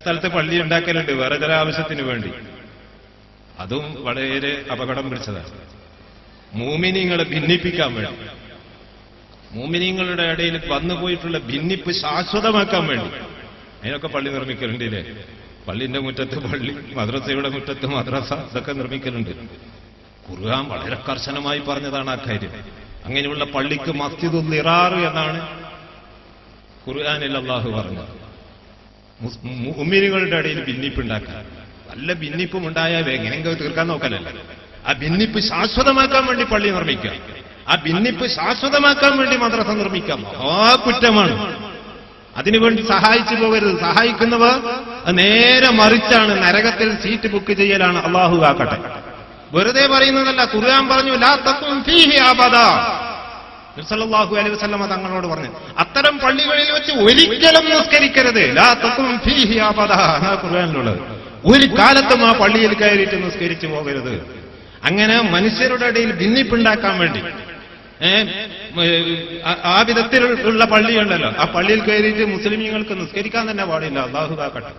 സ്ഥലത്ത് പള്ളി ഉണ്ടാക്കലുണ്ട് വേറെ ചില ആവശ്യത്തിന് വേണ്ടി. അതും വളരെ അപകടം പിടിച്ചതാണ്. മുഅ്മിനീങ്ങളെ ഭിന്നിപ്പിക്കാൻ വേണ്ടി, മുഅ്മിനീങ്ങളുടെ ഇടയിൽ വന്നുപോയിട്ടുള്ള ഭിന്നിപ്പ് ശാശ്വതമാക്കാൻ വേണ്ടി അതിനൊക്കെ പള്ളി നിർമ്മിക്കലുണ്ടില്ലേ? പള്ളിന്റെ മുറ്റത്ത് പള്ളി, മദ്രസയുടെ മുറ്റത്ത് മദ്രസ, ഇതൊക്കെ നിർമ്മിക്കലുണ്ട്. ഖുർആൻ വളരെ കർശനമായി പറഞ്ഞതാണ് ആ കാര്യം. അങ്ങനെയുള്ള പള്ളിക്ക് മസ്ജിദുൽ ദിറാർ എന്നാണ് ഖുർആനിൽ അല്ലാഹു പറഞ്ഞത്. മുഅ്മിനീങ്ങളുടെ ഇടയിൽ ഭിന്നിപ്പുണ്ടാക്കാൻ, വല്ല ഭിന്നിപ്പും ഉണ്ടായാൽ എങ്ങനെയെങ്കിലും തീർക്കാൻ നോക്കലല്ല. ആ ഭിന്നിപ്പ് ശാശ്വതമാക്കാൻ വേണ്ടി പള്ളി നിർമ്മിക്കാം, ആ ഭിന്നിപ്പ് ശാശ്വതമാക്കാൻ വേണ്ടി മദ്രസ നിർമ്മിക്കാം. ആ കുറ്റമാണ്. അതിനുവേണ്ടി സഹായിച്ചു പോകരുത്. സഹായിക്കുന്നവർ നേരെ മറിച്ചാണ്, നരകത്തിൽ സീറ്റ് ബുക്ക് ചെയ്യലാണ്. അല്ലാഹു കാക്കട്ടെ. വെറുതെ പറയുന്നതല്ല. ഖുർആൻ പറഞ്ഞു ലാ തഖും ഫീഹി അബദാ. നബി സല്ലല്ലാഹു അലൈഹി വസല്ലം തങ്ങളോട് പറഞ്ഞു അത്തരം പള്ളികളിൽ വെച്ച് ഒരിക്കലും നിസ്കരിക്കരുത്. ലാ തഖും ഫീഹി അബദാ എന്നാ ഖുർആനിലുള്ളത്. ഒരു കാലത്തും ആ പള്ളിയിൽ കയറിയിട്ട് നിസ്കരിച്ചു പോകരുത്. അങ്ങനെ മനുഷ്യരുടെ ഇടയിൽ ഭിന്നിപ്പുണ്ടാക്കാൻ വേണ്ടി ആ വിധത്തിലുള്ള പള്ളിയുണ്ടല്ലോ, ആ പള്ളിയിൽ കയറിയിട്ട് മുസ്ലിമീങ്ങൾക്ക് നിസ്കരിക്കാൻ തന്നെ പാടില്ല. അല്ലാഹു കാക്കട്ടെ.